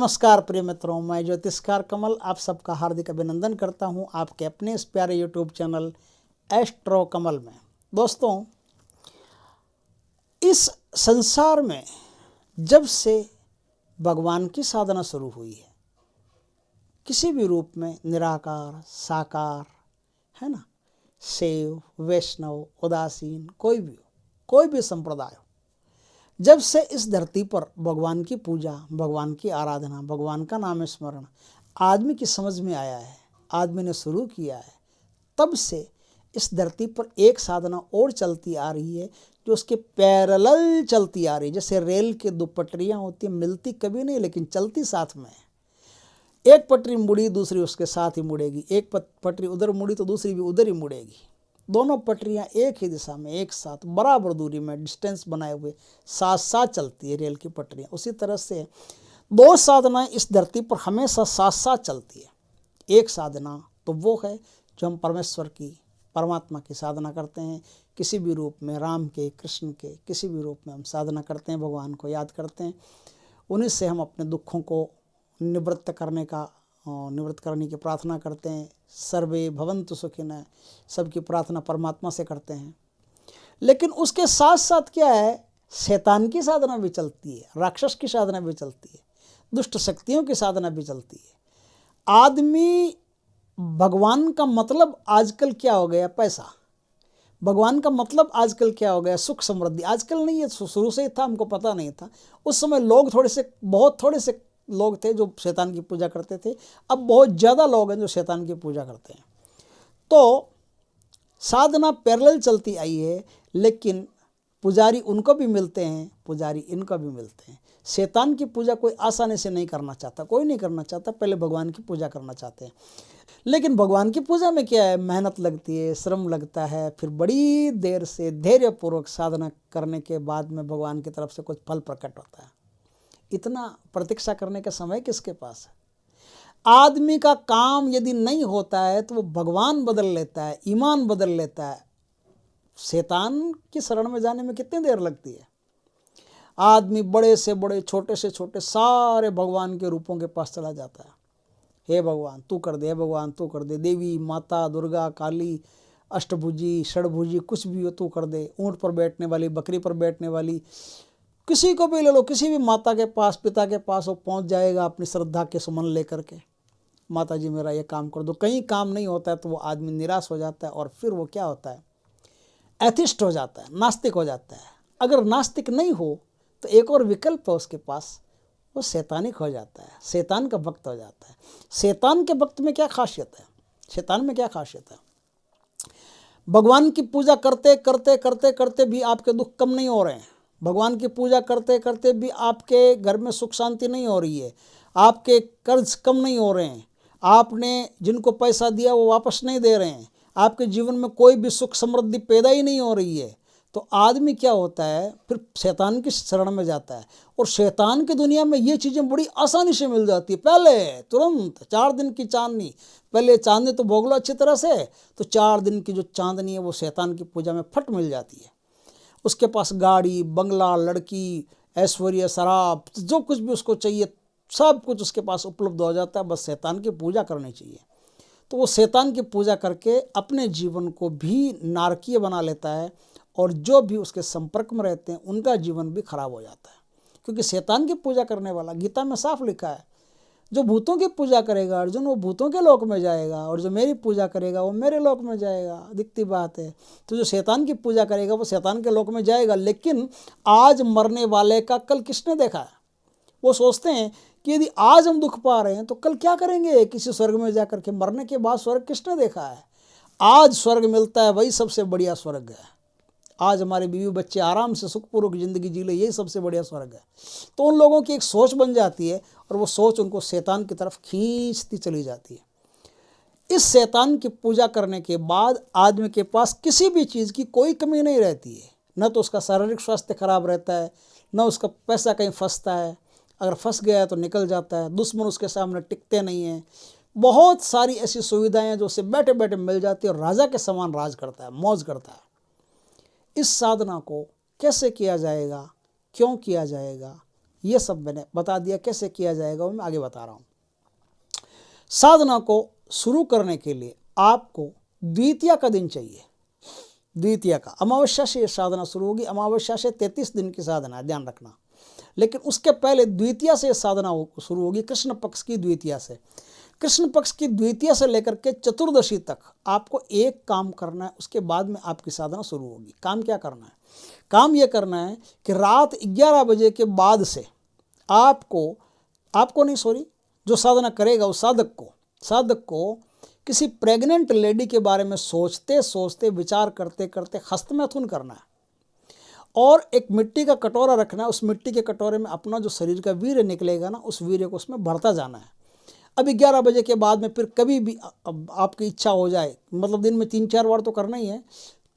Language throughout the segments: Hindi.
नमस्कार प्रिय मित्रों, मैं ज्योतिषकार कमल आप सबका हार्दिक अभिनंदन करता हूं आपके अपने इस प्यारे यूट्यूब चैनल एस्ट्रो कमल में। दोस्तों, इस संसार में जब से भगवान की साधना शुरू हुई है, किसी भी रूप में, निराकार, साकार, है ना, शैव, वैष्णव, उदासीन, कोई भी संप्रदाय हो, जब से इस धरती पर भगवान की पूजा, भगवान की आराधना, भगवान का नाम स्मरण आदमी की समझ में आया है, आदमी ने शुरू किया है, तब से इस धरती पर एक साधना और चलती आ रही है जो उसके पैरेलल चलती आ रही है। जैसे रेल के दो पटरियां होती हैं, मिलती कभी नहीं लेकिन चलती साथ में है। एक पटरी मुड़ी, दूसरी उसके साथ ही मुड़ेगी, एक पटरी उधर मुड़ी तो दूसरी भी उधर ही मुड़ेगी। दोनों पटरियां एक ही दिशा में, एक साथ, बराबर दूरी में, डिस्टेंस बनाए हुए साथ साथ चलती है रेल की पटरियां। उसी तरह से दो साधनाएं इस धरती पर हमेशा साथ साथ चलती है। एक साधना तो वो है जो हम परमेश्वर की, परमात्मा की साधना करते हैं, किसी भी रूप में, राम के, कृष्ण के, किसी भी रूप में हम साधना करते हैं, भगवान को याद करते हैं। उन्हीं से हम अपने दुखों को निवृत्त करने की प्रार्थना करते हैं। सर्वे भवन्तु सुखिनः, सबकी प्रार्थना परमात्मा से करते हैं। लेकिन उसके साथ साथ क्या है, शैतान की साधना भी चलती है, राक्षस की साधना भी चलती है, दुष्ट शक्तियों की साधना भी चलती है। आदमी, भगवान का मतलब आजकल क्या हो गया, पैसा। भगवान का मतलब आजकल क्या हो गया, सुख समृद्धि। आजकल नहीं, ये शुरू से ही था, हमको पता नहीं था। उस समय लोग बहुत थोड़े से लोग थे जो शैतान की पूजा करते थे। अब बहुत ज़्यादा लोग हैं जो शैतान की पूजा करते हैं। तो साधना पैरेलल चलती आई है, लेकिन पुजारी उनको भी मिलते हैं, पुजारी इनको भी मिलते हैं। शैतान की पूजा कोई आसानी से नहीं करना चाहता, कोई नहीं करना चाहता, पहले भगवान की पूजा करना चाहते हैं। लेकिन भगवान की पूजा में क्या है, मेहनत लगती है, श्रम लगता है, फिर बड़ी देर से धैर्यपूर्वक साधना करने के बाद में भगवान की तरफ से कुछ फल प्रकट होता है। इतना प्रतीक्षा करने का समय किसके पास है। आदमी का काम यदि नहीं होता है तो वो भगवान बदल लेता है, ईमान बदल लेता है। शैतान की शरण में जाने में कितनी देर लगती है। आदमी बड़े से बड़े, छोटे से छोटे, सारे भगवान के रूपों के पास चला जाता है। हे भगवान तू कर दे, हे भगवान तू कर दे, देवी, माता, दुर्गा, काली, अष्टभुजी, षडभुजी, कुछ भी हो तू कर दे। ऊंट पर बैठने वाली, बकरी पर बैठने वाली, किसी को भी ले लो, किसी भी माता के पास, पिता के पास वो पहुंच जाएगा अपनी श्रद्धा के सुमन लेकर के, माता जी मेरा ये काम कर दो। कहीं काम नहीं होता है तो वो आदमी निराश हो जाता है और फिर वो क्या होता है, एथिस्ट हो जाता है, नास्तिक हो जाता है। अगर नास्तिक नहीं हो तो एक और विकल्प है उसके पास, वो शैतानिक हो जाता है, शैतान का भक्त हो जाता है। शैतान के भक्त में क्या खासियत है, शैतान में क्या खासियत है। भगवान की पूजा करते करते करते करते भी आपके दुख कम नहीं हो रहे हैं। भगवान की पूजा करते करते भी आपके घर में सुख शांति नहीं हो रही है, आपके कर्ज कम नहीं हो रहे हैं, आपने जिनको पैसा दिया वो वापस नहीं दे रहे हैं, आपके जीवन में कोई भी सुख समृद्धि पैदा ही नहीं हो रही है, तो आदमी क्या होता है, फिर शैतान की शरण में जाता है। और शैतान की दुनिया में ये चीज़ें बड़ी आसानी से मिल जाती है। पहले तुरंत 4 दिन की चांदनी, पहले चांदनी तो भोग लो अच्छी तरह से, तो 4 दिन की जो चांदनी है वो शैतान की पूजा में फट मिल जाती है। उसके पास गाड़ी, बंगला, लड़की, ऐश्वर्य, शराब, जो कुछ भी उसको चाहिए सब कुछ उसके पास उपलब्ध हो जाता है। बस शैतान की पूजा करनी चाहिए। तो वो शैतान की पूजा करके अपने जीवन को भी नारकीय बना लेता है और जो भी उसके संपर्क में रहते हैं उनका जीवन भी खराब हो जाता है। क्योंकि शैतान की पूजा करने वाला, गीता में साफ लिखा है, जो भूतों की पूजा करेगा अर्जुन, वो भूतों के लोक में जाएगा, और जो मेरी पूजा करेगा वो मेरे लोक में जाएगा। दिखती बात है। तो जो शैतान की पूजा करेगा वो शैतान के लोक में जाएगा। लेकिन आज मरने वाले का कल किसने देखा है। वो सोचते हैं कि यदि आज हम दुख पा रहे हैं तो कल क्या करेंगे, किसी स्वर्ग में जाकर के। मरने के बाद स्वर्ग किसने देखा है। आज स्वर्ग मिलता है वही सबसे बढ़िया स्वर्ग है। आज हमारे बीवी बच्चे आराम से सुखपूर्वक ज़िंदगी जी ले, यही सबसे बढ़िया स्वर्ग है। तो उन लोगों की एक सोच बन जाती है और वो सोच उनको शैतान की तरफ खींचती चली जाती है। इस शैतान की पूजा करने के बाद आदमी के पास किसी भी चीज़ की कोई कमी नहीं रहती है। न तो उसका शारीरिक स्वास्थ्य खराब रहता है, न उसका पैसा कहीं फंसता है। अगर फंस गया है तो निकल जाता है, दुश्मन उसके सामने टिकते नहीं हैं। बहुत सारी ऐसी सुविधाएँ हैं जो उसे बैठे बैठे मिल जाती है और राजा के समान राज करता है, मौज करता है। इस साधना को कैसे किया जाएगा, क्यों किया जाएगा, ये सब मैंने बता दिया कैसे किया जाएगा, वो मैं आगे बता रहा हूँ। साधना को शुरू करने के लिए आपको द्वितीया का दिन चाहिए। द्वितीया का, अमावस्या से ये साधना शुरू होगी। अमावस्या से 33 दिन की साधना है, ध्यान रखना। लेकिन उसके पहले द्वितीया से साधना शुरू होगी, कृष्ण पक्ष की द्वितीया से। कृष्ण पक्ष की द्वितीया से लेकर के चतुर्दशी तक आपको एक काम करना है, उसके बाद में आपकी साधना शुरू होगी। काम क्या करना है? काम ये करना है कि रात 11 बजे के बाद से आपको नहीं, सॉरी, जो साधना करेगा उस साधक को किसी प्रेग्नेंट लेडी के बारे में सोचते सोचते, विचार करते करते हस्तमैथुन करना है। और एक मिट्टी का कटोरा रखना है, उस मिट्टी के कटोरे में अपना जो शरीर का वीर्य निकलेगा ना, उस वीर्य को उसमें भरता जाना है। अब 11 बजे के बाद में फिर कभी भी आपकी इच्छा हो जाए, मतलब दिन में 3-4 बार तो करना ही है,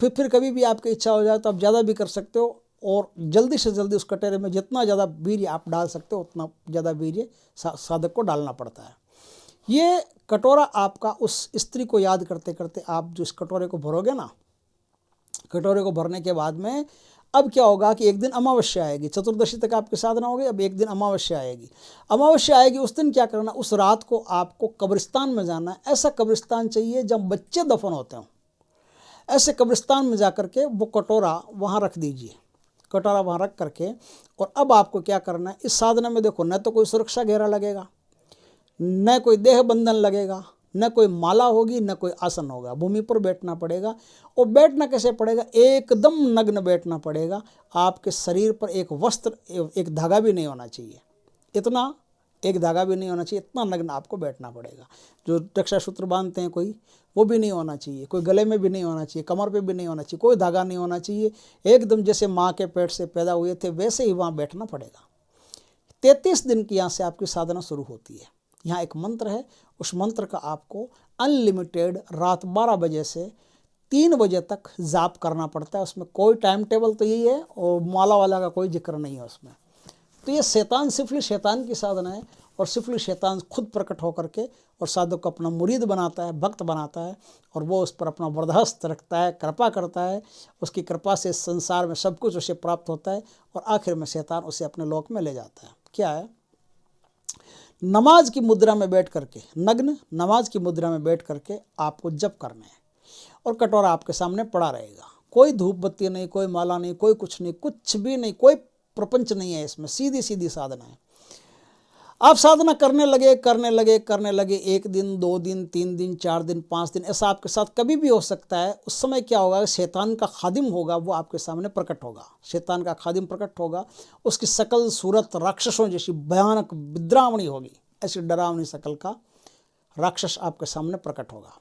फिर कभी भी आपकी इच्छा हो जाए तो आप ज़्यादा भी कर सकते हो। और जल्दी से जल्दी उस कटोरे में जितना ज़्यादा वीर्य आप डाल सकते हो उतना ज़्यादा वीर्य साधक को डालना पड़ता है। ये कटोरा आपका, उस स्त्री को याद करते करते आप जो इस कटोरे को भरोगे ना, कटोरे को भरने के बाद में अब क्या होगा कि एक दिन अमावस्या आएगी। चतुर्दशी तक आपकी साधना होगी, अब एक दिन अमावस्या आएगी। अमावस्या आएगी, उस दिन क्या करना, उस रात को आपको कब्रिस्तान में जाना है। ऐसा कब्रिस्तान चाहिए जब बच्चे दफन होते हों, ऐसे कब्रिस्तान में जा कर के वो कटोरा वहाँ रख दीजिए। कटोरा वहाँ रख करके, और अब आपको क्या करना है, इस साधना में देखो, न तो कोई सुरक्षा घेरा लगेगा, न कोई देह बंधन लगेगा, न कोई माला होगी, न कोई आसन होगा। भूमि पर बैठना पड़ेगा। और बैठना कैसे पड़ेगा? एकदम नग्न बैठना पड़ेगा। आपके शरीर पर एक वस्त्र, एक धागा भी नहीं होना चाहिए, इतना एक धागा भी नहीं होना चाहिए, इतना नग्न आपको बैठना पड़ेगा। जो रक्षासूत्र बांधते हैं कोई, वो भी नहीं होना चाहिए, कोई गले में भी नहीं होना चाहिए, कमर पे भी नहीं होना चाहिए, कोई धागा नहीं होना चाहिए। एकदम जैसे माँ के पेट से पैदा हुए थे वैसे ही वहाँ बैठना पड़ेगा। 33 दिन की यहाँ से आपकी साधना शुरू होती है। यहाँ एक मंत्र है, उस मंत्र का आपको अनलिमिटेड रात 12 बजे से 3 बजे तक जाप करना पड़ता है। उसमें कोई टाइम टेबल तो यही है, और माला वाला का कोई जिक्र नहीं है उसमें। तो ये सिफली शैतान की साधना है, और सिफली शैतान खुद प्रकट होकर के और साधक को अपना मुरीद बनाता है, भक्त बनाता है, और वो उस पर अपना वरदहस्त रखता है, कृपा करता है। उसकी कृपा से संसार में सब कुछ उसे प्राप्त होता है, और आखिर में शैतान उसे अपने लोक में ले जाता है। क्या है? नमाज की मुद्रा में बैठ करके, नग्न नमाज की मुद्रा में बैठ करके आपको जप करना है, और कटोरा आपके सामने पड़ा रहेगा। कोई धूप बत्ती नहीं, कोई माला नहीं, कोई कुछ नहीं, कुछ भी नहीं, कोई प्रपंच नहीं है इसमें। सीधी सीधी साधना है। आप साधना करने लगे 1 दिन, 2 दिन, 3 दिन, 4 दिन, 5 दिन, ऐसा आपके साथ कभी भी हो सकता है। उस समय क्या होगा, शैतान का खादिम होगा, वो आपके सामने प्रकट होगा। शैतान का खादिम प्रकट होगा, उसकी शकल सूरत राक्षसों जैसी भयानक विद्रावणी होगी। ऐसी डरावनी शकल का राक्षस आपके सामने प्रकट होगा।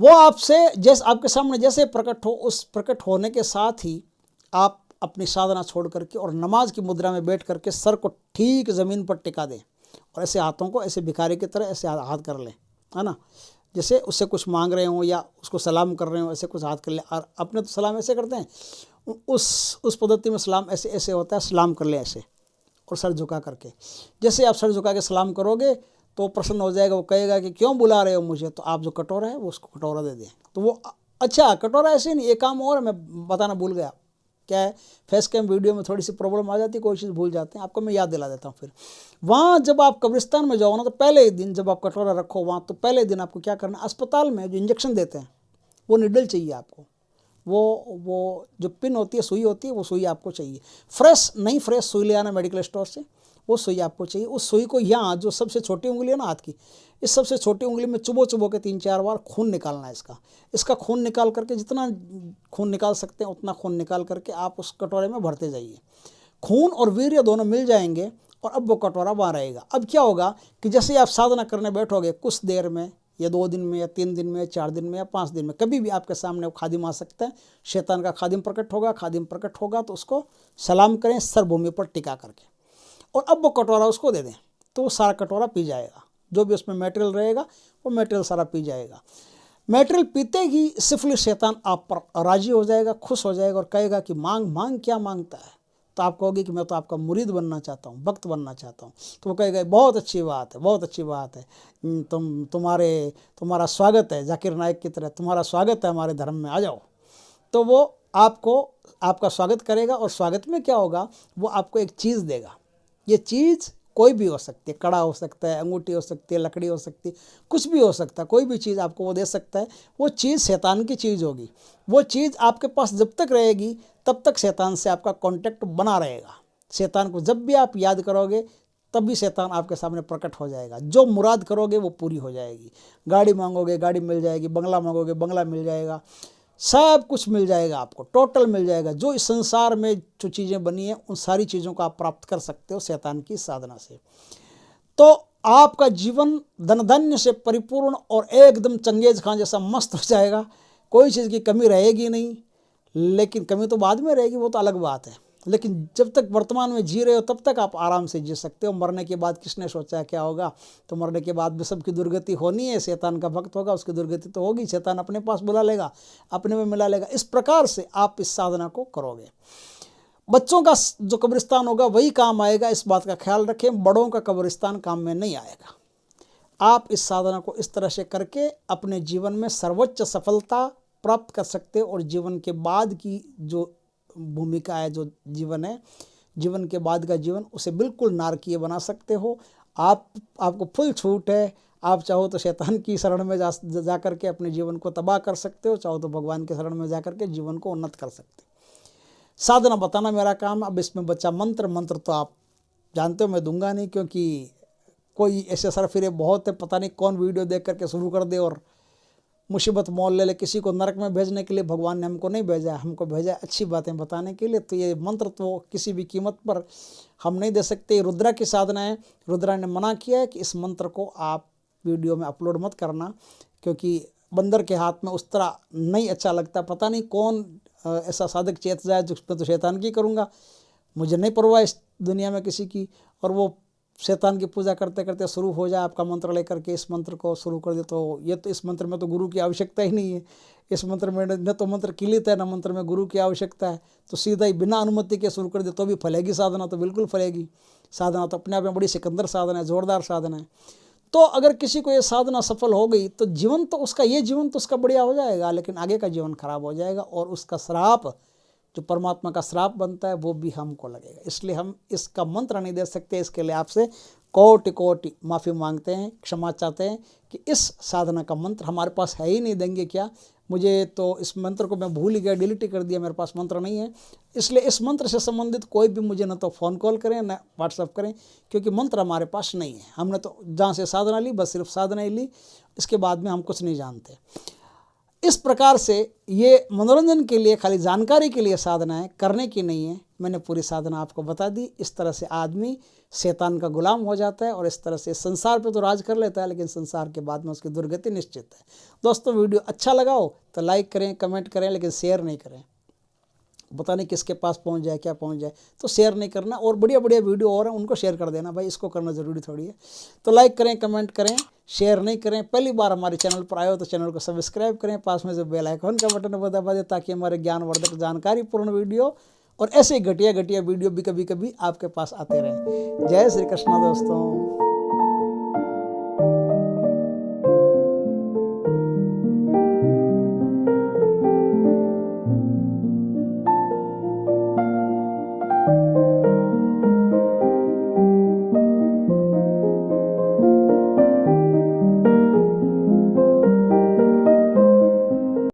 वो आपके सामने जैसे प्रकट हो, उस प्रकट होने के साथ ही आप अपनी साधना छोड़ करके और नमाज की मुद्रा में बैठ करके सर को ठीक ज़मीन पर टिका दें, और ऐसे हाथों को ऐसे भिखारी की तरह ऐसे हाथ कर लें, है ना, जैसे उससे कुछ मांग रहे हों या उसको सलाम कर रहे हों, ऐसे कुछ हाथ कर लें। और अपने तो सलाम ऐसे करते हैं, उस पद्धति में सलाम ऐसे ऐसे होता है, सलाम कर लें ऐसे, और सर झुका करके। जैसे आप सर झुका के सलाम करोगे तो प्रसन्न हो जाएगा। वो कहेगा कि क्यों बुला रहे हो मुझे, तो आप जो कटोरा है वो उसको कटोरा दे दें। तो वो, अच्छा कटोरा ऐसे नहीं, एक काम और मैं बताना भूल गया। क्या है, फेस कैम वीडियो में थोड़ी सी प्रॉब्लम आ जाती है, कोई चीज़ भूल जाते हैं, आपको मैं याद दिला देता हूँ। फिर वहाँ जब आप कब्रिस्तान में जाओ ना, तो पहले ही दिन जब आप कटोरा रखो वहाँ, तो पहले दिन आपको क्या करना, अस्पताल में जो इंजेक्शन देते हैं वो निडल चाहिए आपको। वो जो पिन होती है, सुई होती है, वो सुई आपको चाहिए। फ्रेश सुई ले आना मेडिकल स्टोर से, वो सुई आपको चाहिए। उस सुई को यहाँ जो सबसे छोटी उंगली है ना हाथ की, इस सबसे छोटी उंगली में चुबो के 3-4 बार खून निकालना है इसका खून निकाल करके, जितना खून निकाल सकते हैं उतना खून निकाल करके आप उस कटोरे में भरते जाइए। खून और वीर्य दोनों मिल जाएंगे, और अब वो कटोरा वहाँ रहेगा। अब क्या होगा कि जैसे आप साधना करने बैठोगे, कुछ देर में या 2 दिन में या 3 दिन में या 4 दिन में या 5 दिन में, कभी भी आपके सामने वो खादिम आ सकता है। शैतान का खादिम प्रकट होगा तो उसको सलाम करें सर भूमि पर टिका करके, और अब वो कटोरा उसको दे दें, तो वो सारा कटोरा पी जाएगा। जो भी उसमें मटेरियल रहेगा वो मटेरियल सारा पी जाएगा। मटेरियल पीते ही सिफली शैतान आप पर राजी हो जाएगा, खुश हो जाएगा, और कहेगा कि मांग क्या मांगता है। तो आप कहोगे कि मैं तो आपका मुरीद बनना चाहता हूँ, भक्त बनना चाहता हूँ। तो वो कहेगा बहुत अच्छी बात है, तुम्हारा स्वागत है, जाकिर नायक की तरह तुम्हारा स्वागत है हमारे धर्म में, आ जाओ। तो वो आपका स्वागत करेगा, और स्वागत में क्या होगा, वो आपको एक चीज़ देगा। ये चीज़ कोई भी हो सकती है, कड़ा हो सकता है, अंगूठी हो सकती है, लकड़ी हो सकती है, कुछ भी हो सकता है, कोई भी चीज़ आपको वो दे सकता है। वो चीज़ शैतान की चीज़ होगी। वो चीज़ आपके पास जब तक रहेगी तब तक शैतान से आपका कांटेक्ट बना रहेगा। शैतान को जब भी आप याद करोगे तब भी शैतान आपके सामने प्रकट हो जाएगा। जो मुराद करोगे वो पूरी हो जाएगी। गाड़ी मांगोगे गाड़ी मिल जाएगी, बंगला मांगोगे बंगला मिल जाएगा, सब कुछ मिल जाएगा आपको, टोटल मिल जाएगा। जो इस संसार में जो चीज़ें बनी हैं उन सारी चीज़ों को आप प्राप्त कर सकते हो शैतान की साधना से। तो आपका जीवन धन धान्य से परिपूर्ण और एकदम चंगेज खां जैसा मस्त हो जाएगा। कोई चीज़ की कमी रहेगी नहीं। लेकिन कमी तो बाद में रहेगी, वो तो अलग बात है। लेकिन जब तक वर्तमान में जी रहे हो तब तक आप आराम से जी सकते हो। मरने के बाद किसने सोचा है क्या होगा? तो मरने के बाद भी सबकी दुर्गति होनी है। शैतान का भक्त होगा उसकी दुर्गति तो होगी, शैतान अपने पास बुला लेगा, अपने में मिला लेगा। इस प्रकार से आप इस साधना को करोगे। बच्चों का जो कब्रिस्तान होगा वही काम आएगा, इस बात का ख्याल रखें। बड़ों का कब्रिस्तान काम में नहीं आएगा। आप इस साधना को इस तरह से करके अपने जीवन में सर्वोच्च सफलता प्राप्त कर सकते हो। और जीवन के बाद की जो भूमिका है, जो जीवन है, जीवन के बाद का जीवन, उसे बिल्कुल नारकीय बना सकते हो। आपको फुल छूट है। आप चाहो तो शैतान की शरण में जा करके अपने जीवन को तबाह कर सकते हो, चाहो तो भगवान के शरण में जा करके जीवन को उन्नत कर सकते हो। साधना बताना मेरा काम है। अब इसमें बच्चा मंत्र तो आप जानते हो मैं दूंगा नहीं, क्योंकि कोई ऐसे सरफिरे बहुत है, पता नहीं कौन वीडियो देख करके शुरू कर दे और मुसीबत मोल ले ले। किसी को नरक में भेजने के लिए भगवान ने हमको नहीं भेजा, हमको भेजा अच्छी बातें बताने के लिए। तो ये मंत्र तो किसी भी कीमत पर हम नहीं दे सकते। रुद्रा की साधना है। रुद्रा ने मना किया है कि इस मंत्र को आप वीडियो में अपलोड मत करना, क्योंकि बंदर के हाथ में उस तरह नहीं अच्छा लगता। पता नहीं कौन ऐसा साधक चेत जाए जिसमें तो शैतान की करूँगा। मुझे नहीं परवाह इस दुनिया में किसी की। और वो शैतान की पूजा करते करते शुरू हो जाए आपका मंत्र लेकर के इस मंत्र को शुरू कर दे, तो ये तो इस मंत्र में तो गुरु की आवश्यकता ही नहीं है। इस मंत्र में न तो मंत्र किलित है, न मंत्र में गुरु की आवश्यकता है। तो सीधा ही बिना अनुमति के शुरू कर दे तो भी फलेगी साधना, तो बिल्कुल फलेगी। साधना तो अपने आप में बड़ी सिकंदर साधना है, जोरदार साधना है। तो अगर किसी को ये साधना सफल हो गई तो जीवन तो उसका, ये जीवन तो उसका बढ़िया हो जाएगा, लेकिन आगे का जीवन खराब हो जाएगा। और उसका श्राप, जो परमात्मा का श्राप बनता है, वो भी हमको लगेगा। इसलिए हम इसका मंत्र नहीं दे सकते। इसके लिए आपसे कोटि कोटि माफ़ी मांगते हैं, क्षमा चाहते हैं कि इस साधना का मंत्र हमारे पास है ही नहीं, देंगे क्या? मुझे तो इस मंत्र को मैं भूल ही गया, डिलीट ही कर दिया, मेरे पास मंत्र नहीं है। इसलिए इस मंत्र से संबंधित कोई भी मुझे न तो फ़ोन कॉल करें न व्हाट्सअप करें, क्योंकि मंत्र हमारे पास नहीं है। हमने तो जहाँ से साधना ली बस सिर्फ साधना ही ली, इसके बाद में हम कुछ नहीं जानते। इस प्रकार से ये मनोरंजन के लिए, खाली जानकारी के लिए साधना है, करने की नहीं है। मैंने पूरी साधना आपको बता दी। इस तरह से आदमी शैतान का गुलाम हो जाता है और इस तरह से संसार पे तो राज कर लेता है, लेकिन संसार के बाद में उसकी दुर्गति निश्चित है। दोस्तों, वीडियो अच्छा लगा हो तो लाइक करें, कमेंट करें, लेकिन शेयर नहीं करें। पता नहीं किसके पास पहुंच जाए, क्या पहुंच जाए, तो शेयर नहीं करना। और बढ़िया बढ़िया वीडियो और हैं उनको शेयर कर देना भाई, इसको करना ज़रूरी थोड़ी है। तो लाइक करें, कमेंट करें, शेयर नहीं करें। पहली बार हमारे चैनल पर आए हो तो चैनल को सब्सक्राइब करें, पास में जो बेल आइकन का बटन है दबा दें, ताकि हमारे ज्ञानवर्धक जानकारीपूर्ण वीडियो और ऐसे घटिया घटिया वीडियो भी कभी कभी आपके पास आते रहें। जय श्री कृष्ण दोस्तों।